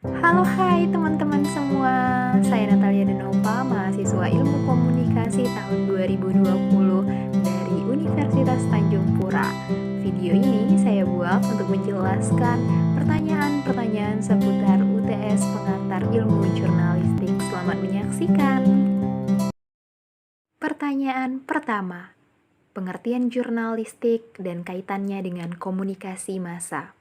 Hai teman-teman semua, saya Natalia Denova, mahasiswa Ilmu Komunikasi tahun 2020 dari Universitas Tanjung Pura. Video ini saya buat untuk menjelaskan pertanyaan-pertanyaan seputar UTS Pengantar Ilmu Jurnalistik. Selamat menyaksikan. Pertanyaan pertama, pengertian jurnalistik dan kaitannya dengan komunikasi massa.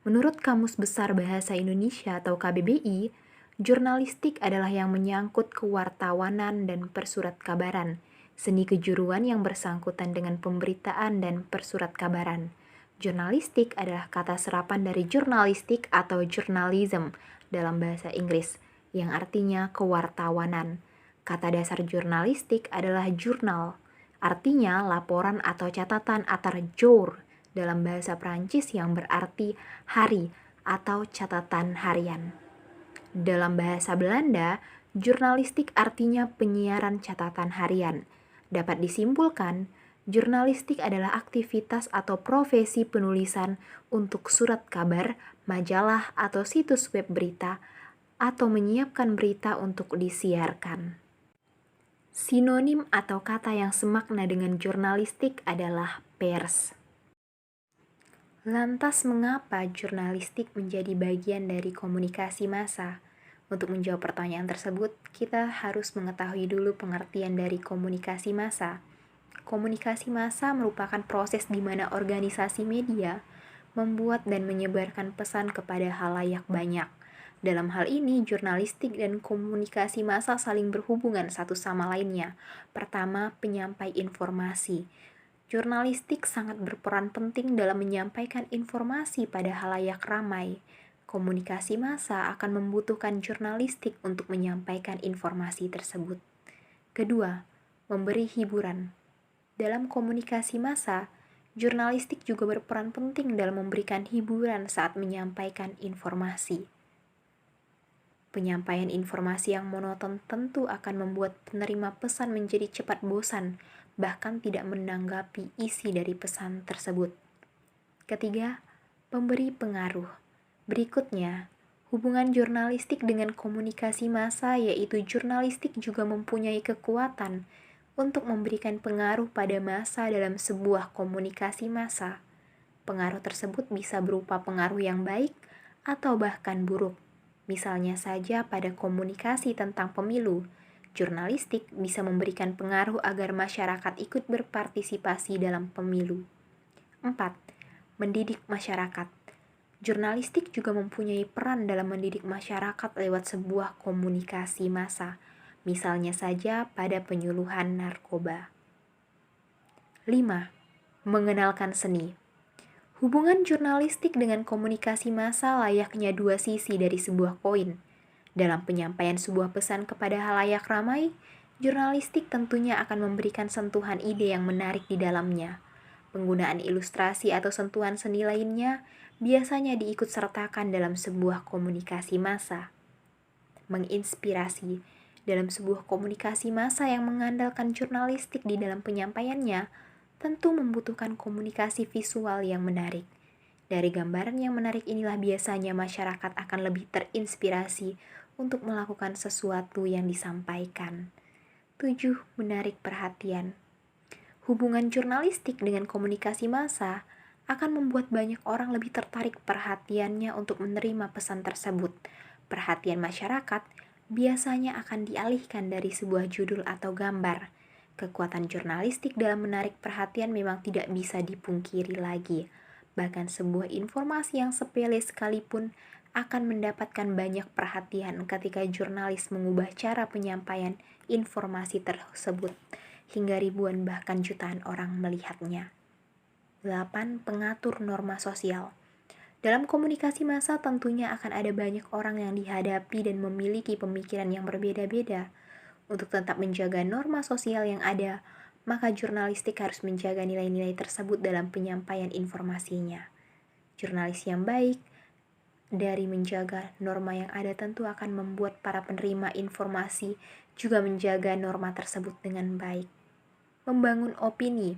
Menurut Kamus Besar Bahasa Indonesia atau KBBI, jurnalistik adalah yang menyangkut kewartawanan dan persurat kabaran, seni kejuruan yang bersangkutan dengan pemberitaan dan persurat kabaran. Jurnalistik adalah kata serapan dari jurnalistik atau journalism dalam bahasa Inggris, yang artinya kewartawanan. Kata dasar jurnalistik adalah jurnal, artinya laporan atau catatan atau jour dalam bahasa Prancis yang berarti hari atau catatan harian. Dalam bahasa Belanda, jurnalistik artinya penyiaran catatan harian. Dapat disimpulkan, jurnalistik adalah aktivitas atau profesi penulisan untuk surat kabar, majalah atau situs web berita, atau menyiapkan berita untuk disiarkan. Sinonim atau kata yang semakna dengan jurnalistik adalah pers. Lantas mengapa jurnalistik menjadi bagian dari komunikasi massa? Untuk menjawab pertanyaan tersebut, kita harus mengetahui dulu pengertian dari komunikasi massa. Komunikasi massa merupakan proses di mana organisasi media membuat dan menyebarkan pesan kepada halayak banyak. Dalam hal ini, jurnalistik dan komunikasi massa saling berhubungan satu sama lainnya. Pertama, penyampai informasi. Jurnalistik sangat berperan penting dalam menyampaikan informasi pada halayak ramai. Komunikasi massa akan membutuhkan jurnalistik untuk menyampaikan informasi tersebut. Kedua, memberi hiburan. Dalam komunikasi massa, jurnalistik juga berperan penting dalam memberikan hiburan saat menyampaikan informasi. Penyampaian informasi yang monoton tentu akan membuat penerima pesan menjadi cepat bosan, bahkan tidak menanggapi isi dari pesan tersebut. Ketiga, pemberi pengaruh. Berikutnya, hubungan jurnalistik dengan komunikasi massa yaitu jurnalistik juga mempunyai kekuatan untuk memberikan pengaruh pada massa dalam sebuah komunikasi massa. Pengaruh tersebut bisa berupa pengaruh yang baik atau bahkan buruk. Misalnya saja pada komunikasi tentang pemilu, jurnalistik bisa memberikan pengaruh agar masyarakat ikut berpartisipasi dalam pemilu. 4. Mendidik masyarakat. Jurnalistik juga mempunyai peran dalam mendidik masyarakat lewat sebuah komunikasi massa, misalnya saja pada penyuluhan narkoba. 5. Mengenalkan seni. Hubungan jurnalistik dengan komunikasi massa layaknya dua sisi dari sebuah koin. Dalam penyampaian sebuah pesan kepada halayak ramai, jurnalistik tentunya akan memberikan sentuhan ide yang menarik di dalamnya. Penggunaan ilustrasi atau sentuhan seni lainnya biasanya diikutsertakan dalam sebuah komunikasi massa. Menginspirasi. Dalam sebuah komunikasi massa yang mengandalkan jurnalistik di dalam penyampaiannya, tentu membutuhkan komunikasi visual yang menarik. Dari gambaran yang menarik inilah biasanya masyarakat akan lebih terinspirasi untuk melakukan sesuatu yang disampaikan. 7. Menarik perhatian. Hubungan jurnalistik dengan komunikasi massa akan membuat banyak orang lebih tertarik perhatiannya untuk menerima pesan tersebut. Perhatian masyarakat biasanya akan dialihkan dari sebuah judul atau gambar. Kekuatan jurnalistik dalam menarik perhatian memang tidak bisa dipungkiri lagi. Bahkan sebuah informasi yang sepele sekalipun akan mendapatkan banyak perhatian ketika jurnalis mengubah cara penyampaian informasi tersebut hingga ribuan bahkan jutaan orang melihatnya. 8. Pengatur norma sosial. Dalam komunikasi massa tentunya akan ada banyak orang yang dihadapi dan memiliki pemikiran yang berbeda-beda. Untuk tetap menjaga norma sosial yang ada, maka jurnalistik harus menjaga nilai-nilai tersebut dalam penyampaian informasinya. Jurnalis yang baik dari menjaga norma yang ada tentu akan membuat para penerima informasi juga menjaga norma tersebut dengan baik. Membangun opini.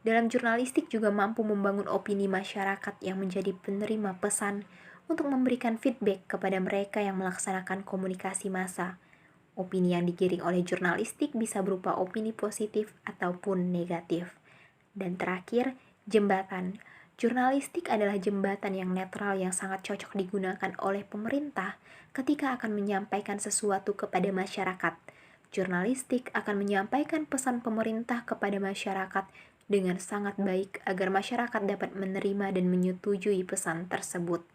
Dalam jurnalistik juga mampu membangun opini masyarakat yang menjadi penerima pesan untuk memberikan feedback kepada mereka yang melaksanakan komunikasi massa. Opini yang digiring oleh jurnalistik bisa berupa opini positif ataupun negatif. Dan terakhir, jembatan. Jurnalistik adalah jembatan yang netral yang sangat cocok digunakan oleh pemerintah ketika akan menyampaikan sesuatu kepada masyarakat. Jurnalistik akan menyampaikan pesan pemerintah kepada masyarakat dengan sangat baik agar masyarakat dapat menerima dan menyetujui pesan tersebut.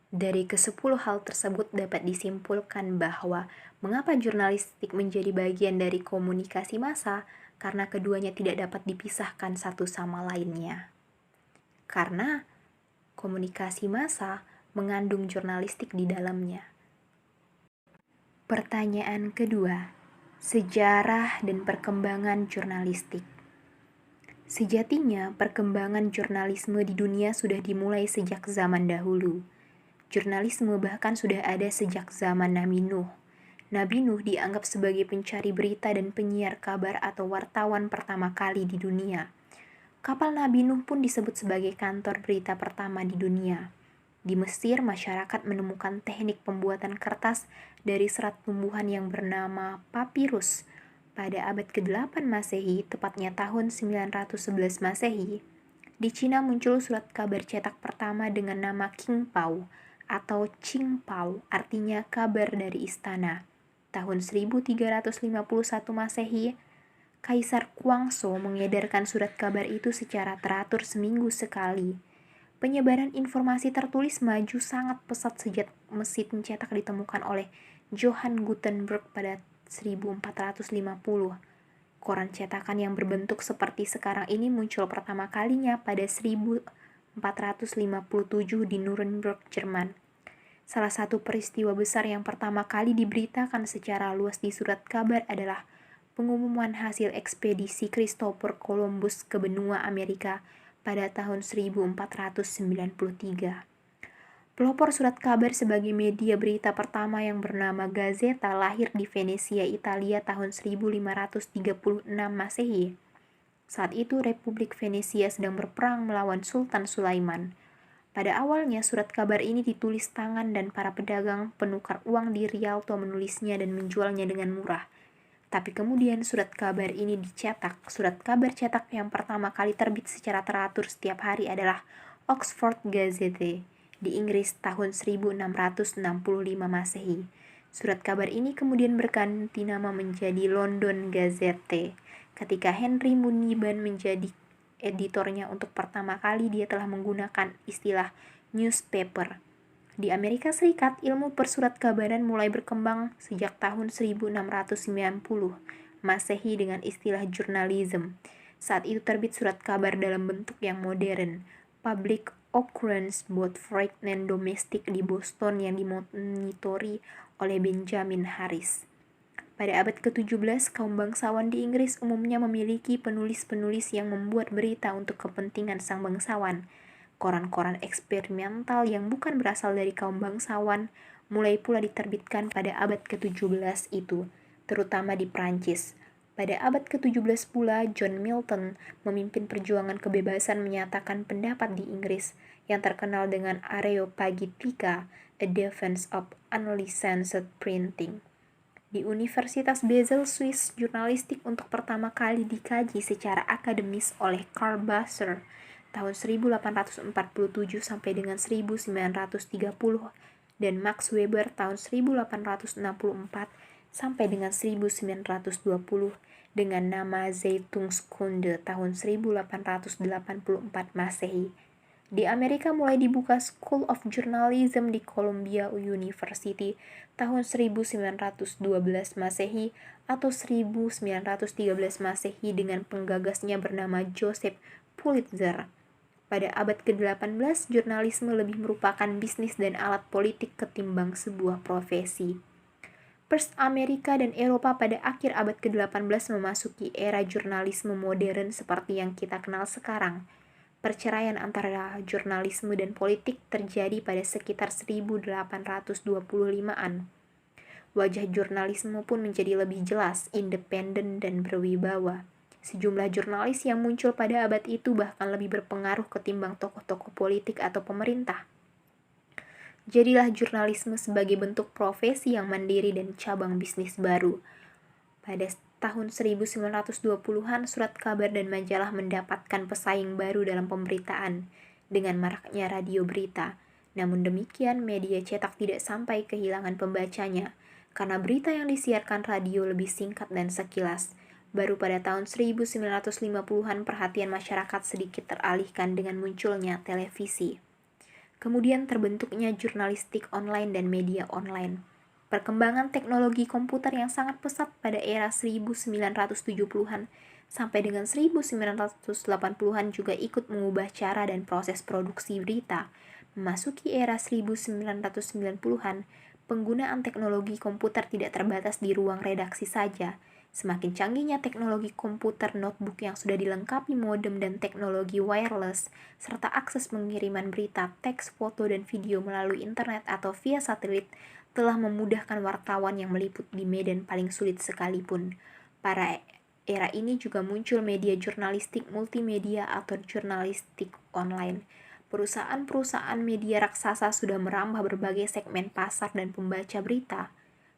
Dari ke-10 hal tersebut dapat disimpulkan bahwa mengapa jurnalistik menjadi bagian dari komunikasi massa, karena keduanya tidak dapat dipisahkan satu sama lainnya. Karena komunikasi massa mengandung jurnalistik di dalamnya. Pertanyaan kedua, sejarah dan perkembangan jurnalistik. Sejatinya, perkembangan jurnalisme di dunia sudah dimulai sejak zaman dahulu. Jurnalisme bahkan sudah ada sejak zaman Nabi Nuh. Nabi Nuh dianggap sebagai pencari berita dan penyiar kabar atau wartawan pertama kali di dunia. Kapal Nabi Nuh pun disebut sebagai kantor berita pertama di dunia. Di Mesir, masyarakat menemukan teknik pembuatan kertas dari serat tumbuhan yang bernama papirus. Pada abad ke-8 Masehi, tepatnya tahun 911 Masehi, di Cina muncul surat kabar cetak pertama dengan nama King Pao atau Qing Pao, artinya kabar dari istana. Tahun 1351 Masehi, Kaisar Guangzhou mengedarkan surat kabar itu secara teratur seminggu sekali. Penyebaran informasi tertulis maju sangat pesat sejak mesin cetak ditemukan oleh Johann Gutenberg pada 1450. Koran cetakan yang berbentuk seperti sekarang ini muncul pertama kalinya pada 1457 di Nuremberg, Jerman. Salah satu peristiwa besar yang pertama kali diberitakan secara luas di surat kabar adalah pengumuman hasil ekspedisi Christopher Columbus ke benua Amerika pada tahun 1493. Pelopor surat kabar sebagai media berita pertama yang bernama Gazzetta lahir di Venesia, Italia tahun 1536 Masehi. Saat itu Republik Venesia sedang berperang melawan Sultan Sulaiman. Pada awalnya surat kabar ini ditulis tangan dan para pedagang penukar uang di Rialto menulisnya dan menjualnya dengan murah. Tapi kemudian surat kabar ini dicetak. Surat kabar cetak yang pertama kali terbit secara teratur setiap hari adalah Oxford Gazette di Inggris tahun 1665 Masehi. Surat kabar ini kemudian berganti nama menjadi London Gazette. Ketika Henry Moniban menjadi editornya untuk pertama kali, dia telah menggunakan istilah newspaper. Di Amerika Serikat, ilmu persurat kabaran mulai berkembang sejak tahun 1690 Masehi dengan istilah journalism. Saat itu terbit surat kabar dalam bentuk yang modern, public occurrence both foreign and domestic di Boston yang dimonitori oleh Benjamin Harris. Pada abad ke-17, kaum bangsawan di Inggris umumnya memiliki penulis-penulis yang membuat berita untuk kepentingan sang bangsawan. Koran-koran eksperimental yang bukan berasal dari kaum bangsawan mulai pula diterbitkan pada abad ke-17 itu, terutama di Prancis. Pada abad ke-17 pula, John Milton memimpin perjuangan kebebasan menyatakan pendapat di Inggris yang terkenal dengan Areopagitica, A Defense of Unlicensed Printing. Di Universitas Basel, Swiss, jurnalistik untuk pertama kali dikaji secara akademis oleh Karl Basser tahun 1847 sampai dengan 1930 dan Max Weber tahun 1864 sampai dengan 1920 dengan nama Zeitungskunde tahun 1884 Masehi. Di Amerika mulai dibuka School of Journalism di Columbia University tahun 1912 Masehi atau 1913 Masehi dengan penggagasnya bernama Joseph Pulitzer. Pada abad ke-18, jurnalisme lebih merupakan bisnis dan alat politik ketimbang sebuah profesi. Pers Amerika dan Eropa pada akhir abad ke-18 memasuki era jurnalisme modern seperti yang kita kenal sekarang. Perceraian antara jurnalisme dan politik terjadi pada sekitar 1825-an. Wajah jurnalisme pun menjadi lebih jelas, independen, dan berwibawa. Sejumlah jurnalis yang muncul pada abad itu bahkan lebih berpengaruh ketimbang tokoh-tokoh politik atau pemerintah. Jadilah jurnalisme sebagai bentuk profesi yang mandiri dan cabang bisnis baru. Pada tahun 1920-an, surat kabar dan majalah mendapatkan pesaing baru dalam pemberitaan dengan maraknya radio berita. Namun demikian, media cetak tidak sampai kehilangan pembacanya karena berita yang disiarkan radio lebih singkat dan sekilas. Baru pada tahun 1950-an perhatian masyarakat sedikit teralihkan dengan munculnya televisi. Kemudian terbentuknya jurnalistik online dan media online. Perkembangan teknologi komputer yang sangat pesat pada era 1970-an sampai dengan 1980-an juga ikut mengubah cara dan proses produksi berita. Memasuki era 1990-an, penggunaan teknologi komputer tidak terbatas di ruang redaksi saja. Semakin canggihnya teknologi komputer notebook yang sudah dilengkapi modem dan teknologi wireless, serta akses pengiriman berita, teks, foto, dan video melalui internet atau via satelit, telah memudahkan wartawan yang meliput di medan paling sulit sekalipun. Pada era ini juga muncul media jurnalistik multimedia atau jurnalistik online. Perusahaan-perusahaan media raksasa sudah merambah berbagai segmen pasar dan pembaca berita.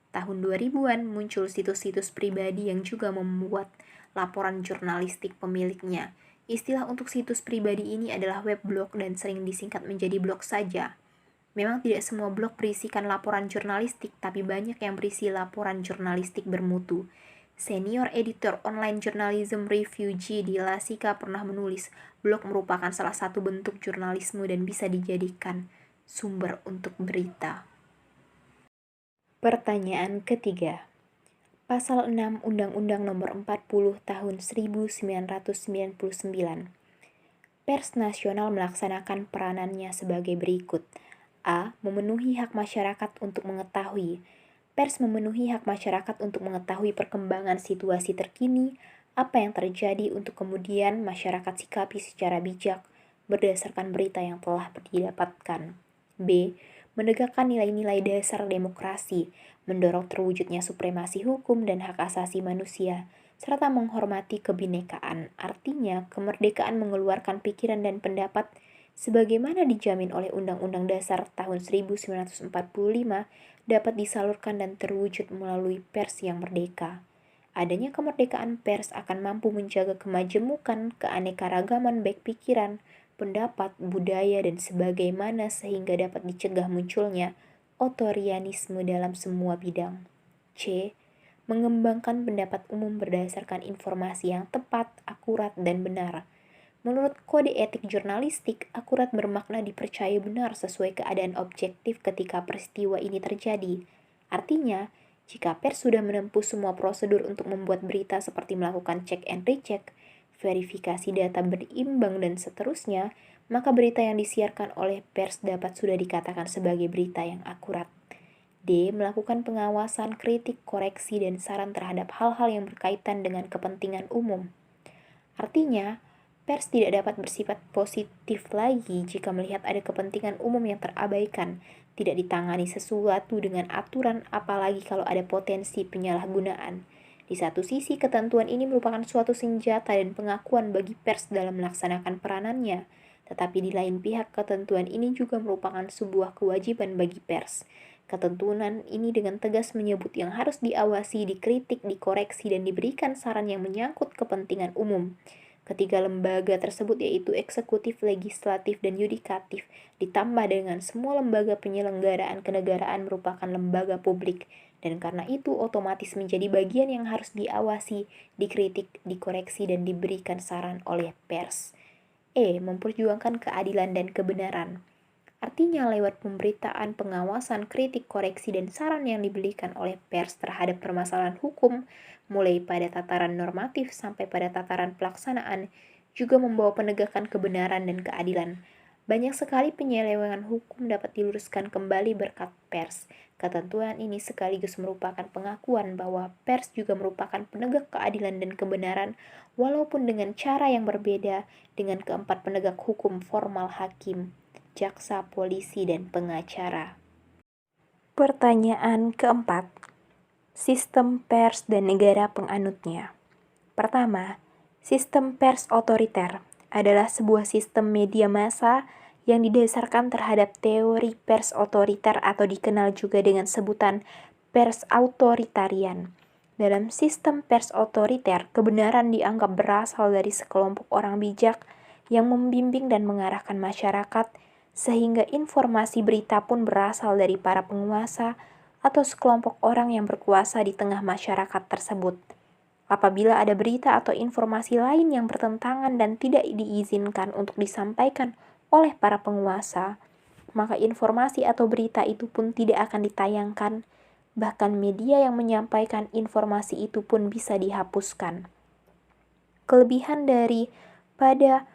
Tahun 2000-an muncul situs-situs pribadi yang juga membuat laporan jurnalistik pemiliknya. Istilah untuk situs pribadi ini adalah web blog dan sering disingkat menjadi blog saja. Memang tidak semua blog berisikan laporan jurnalistik, tapi banyak yang berisi laporan jurnalistik bermutu. Senior editor online journalism review G. di Lasika pernah menulis, blog merupakan salah satu bentuk jurnalisme dan bisa dijadikan sumber untuk berita. Pertanyaan ketiga. Pasal 6 Undang-Undang Nomor 40 Tahun 1999. Pers nasional melaksanakan peranannya sebagai berikut. A. Memenuhi hak masyarakat untuk mengetahui. Pers memenuhi hak masyarakat untuk mengetahui perkembangan situasi terkini, apa yang terjadi untuk kemudian masyarakat sikapi secara bijak berdasarkan berita yang telah didapatkan. B. Menegakkan nilai-nilai dasar demokrasi, mendorong terwujudnya supremasi hukum dan hak asasi manusia, serta menghormati kebinekaan, artinya kemerdekaan mengeluarkan pikiran dan pendapat sebagaimana dijamin oleh Undang-Undang Dasar tahun 1945 dapat disalurkan dan terwujud melalui pers yang merdeka. Adanya kemerdekaan pers akan mampu menjaga kemajemukan, keanekaragaman baik pikiran, pendapat, budaya, dan sebagaimana sehingga dapat dicegah munculnya otorianisme dalam semua bidang. C. Mengembangkan pendapat umum berdasarkan informasi yang tepat, akurat, dan benar. Menurut kode etik jurnalistik, akurat bermakna dipercaya benar sesuai keadaan objektif ketika peristiwa ini terjadi. Artinya, jika pers sudah menempuh semua prosedur untuk membuat berita seperti melakukan cek and recheck, verifikasi data berimbang, dan seterusnya, maka berita yang disiarkan oleh pers dapat sudah dikatakan sebagai berita yang akurat. D. Melakukan pengawasan, kritik, koreksi, dan saran terhadap hal-hal yang berkaitan dengan kepentingan umum. Artinya, pers tidak dapat bersifat positif lagi jika melihat ada kepentingan umum yang terabaikan, tidak ditangani sesuatu dengan aturan, apalagi kalau ada potensi penyalahgunaan. Di satu sisi, ketentuan ini merupakan suatu senjata dan pengakuan bagi pers dalam melaksanakan peranannya, tetapi di lain pihak, ketentuan ini juga merupakan sebuah kewajiban bagi pers. Ketentuan ini dengan tegas menyebut yang harus diawasi, dikritik, dikoreksi, dan diberikan saran yang menyangkut kepentingan umum. Ketiga lembaga tersebut yaitu eksekutif, legislatif, dan yudikatif, ditambah dengan semua lembaga penyelenggaraan kenegaraan merupakan lembaga publik, dan karena itu otomatis menjadi bagian yang harus diawasi, dikritik, dikoreksi, dan diberikan saran oleh pers. E. Memperjuangkan keadilan dan kebenaran. Artinya lewat pemberitaan, pengawasan, kritik, koreksi, dan saran yang diberikan oleh pers terhadap permasalahan hukum, mulai pada tataran normatif sampai pada tataran pelaksanaan, juga membawa penegakan kebenaran dan keadilan. Banyak sekali penyelewengan hukum dapat diluruskan kembali berkat pers. Ketentuan ini sekaligus merupakan pengakuan bahwa pers juga merupakan penegak keadilan dan kebenaran, walaupun dengan cara yang berbeda dengan keempat penegak hukum formal hakim, jaksa, polisi, dan pengacara. Pertanyaan keempat. Sistem pers dan negara penganutnya. Pertama, sistem pers otoriter adalah sebuah sistem media massa yang didasarkan terhadap teori pers otoriter atau dikenal juga dengan sebutan pers autoritarian. Dalam sistem pers otoriter, kebenaran dianggap berasal dari sekelompok orang bijak yang membimbing dan mengarahkan masyarakat, sehingga informasi berita pun berasal dari para penguasa atau sekelompok orang yang berkuasa di tengah masyarakat tersebut. Apabila ada berita atau informasi lain yang bertentangan dan tidak diizinkan untuk disampaikan oleh para penguasa, maka informasi atau berita itu pun tidak akan ditayangkan. Bahkan media yang menyampaikan informasi itu pun bisa dihapuskan. Kelebihan pada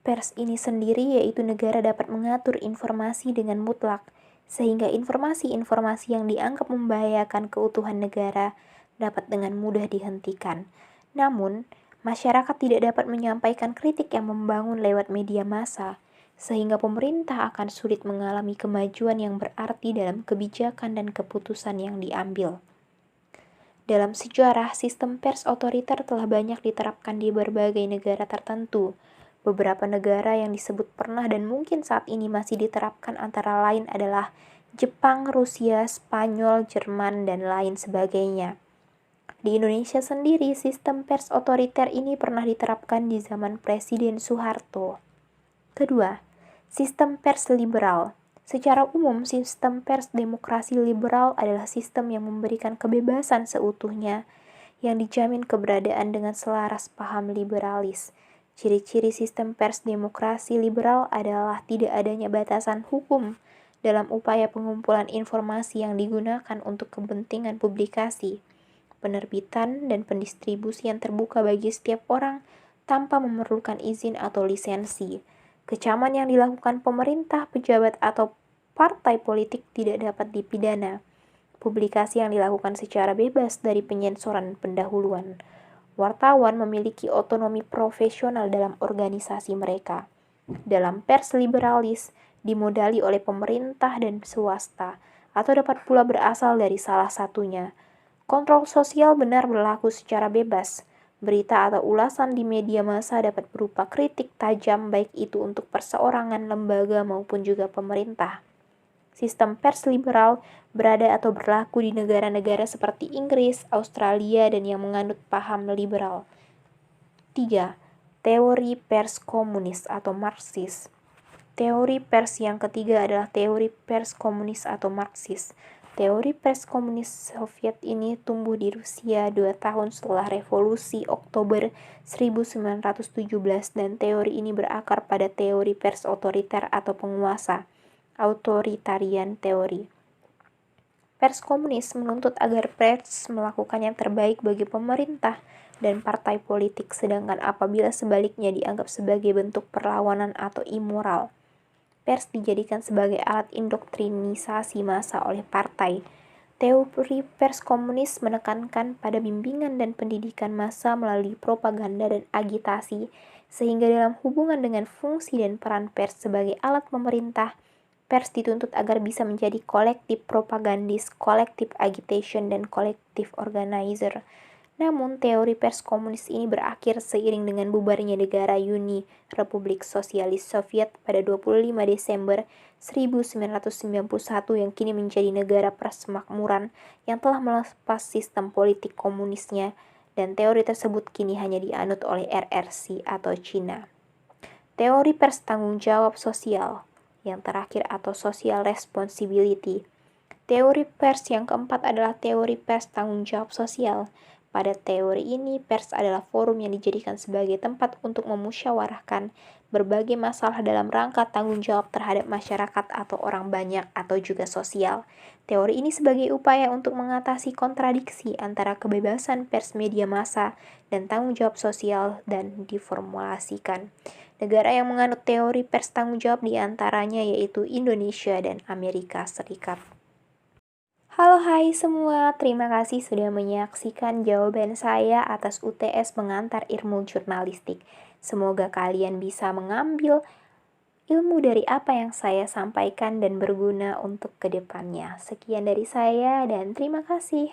pers ini sendiri yaitu negara dapat mengatur informasi dengan mutlak, sehingga informasi-informasi yang dianggap membahayakan keutuhan negara dapat dengan mudah dihentikan. Namun, masyarakat tidak dapat menyampaikan kritik yang membangun lewat media massa, sehingga pemerintah akan sulit mengalami kemajuan yang berarti dalam kebijakan dan keputusan yang diambil. Dalam sejarah, sistem pers otoriter telah banyak diterapkan di berbagai negara tertentu. Beberapa negara yang disebut pernah dan mungkin saat ini masih diterapkan antara lain adalah Jepang, Rusia, Spanyol, Jerman, dan lain sebagainya. Di Indonesia sendiri, sistem pers otoriter ini pernah diterapkan di zaman Presiden Soeharto. Kedua, sistem pers liberal. Secara umum, sistem pers demokrasi liberal adalah sistem yang memberikan kebebasan seutuhnya, yang dijamin keberadaan dengan selaras paham liberalis. Ciri-ciri sistem pers demokrasi liberal adalah tidak adanya batasan hukum dalam upaya pengumpulan informasi yang digunakan untuk kepentingan publikasi, penerbitan, dan pendistribusian terbuka bagi setiap orang tanpa memerlukan izin atau lisensi. Kecaman yang dilakukan pemerintah, pejabat, atau partai politik tidak dapat dipidana. Publikasi yang dilakukan secara bebas dari penyensoran pendahuluan. Wartawan memiliki otonomi profesional dalam organisasi mereka. Dalam pers liberalis, dimodali oleh pemerintah dan swasta, atau dapat pula berasal dari salah satunya. Kontrol sosial benar berlaku secara bebas. Berita atau ulasan di media massa dapat berupa kritik tajam baik itu untuk perseorangan, lembaga, maupun juga pemerintah. Sistem pers liberal berada atau berlaku di negara-negara seperti Inggris, Australia, dan yang menganut paham liberal. 3. Teori pers komunis atau Marxis. Teori pers yang ketiga adalah teori pers komunis atau Marxis. Teori pers komunis Soviet ini tumbuh di Rusia 2 tahun setelah Revolusi Oktober 1917 dan teori ini berakar pada teori pers otoriter atau penguasa, authoritarian teori. Pers komunis menuntut agar pers melakukan yang terbaik bagi pemerintah dan partai politik, sedangkan apabila sebaliknya dianggap sebagai bentuk perlawanan atau immoral, pers dijadikan sebagai alat indoktrinisasi massa oleh partai. Teori pers komunis menekankan pada bimbingan dan pendidikan massa melalui propaganda dan agitasi, sehingga dalam hubungan dengan fungsi dan peran pers sebagai alat pemerintah, pers dituntut agar bisa menjadi kolektif propagandis, kolektif agitation, dan kolektif organizer. Namun, teori pers komunis ini berakhir seiring dengan bubarnya negara Uni Republik Sosialis Soviet pada 25 Desember 1991 yang kini menjadi negara persemakmuran yang telah melepas sistem politik komunisnya, dan teori tersebut kini hanya dianut oleh RRC atau Cina. Teori pers tanggung jawab sosial yang terakhir atau social responsibility. Teori pers yang keempat adalah teori pers tanggung jawab sosial. Pada teori ini, pers adalah forum yang dijadikan sebagai tempat untuk memusyawarahkan berbagai masalah dalam rangka tanggung jawab terhadap masyarakat atau orang banyak atau juga sosial. Teori ini sebagai upaya untuk mengatasi kontradiksi antara kebebasan pers media massa dan tanggung jawab sosial dan diformulasikan. Negara yang menganut teori pers tanggung jawab diantaranya yaitu Indonesia dan Amerika Serikat. Halo hai semua, terima kasih sudah menyaksikan jawaban saya atas UTS Pengantar Ilmu Jurnalistik. Semoga kalian bisa mengambil ilmu dari apa yang saya sampaikan dan berguna untuk kedepannya. Sekian dari saya dan terima kasih.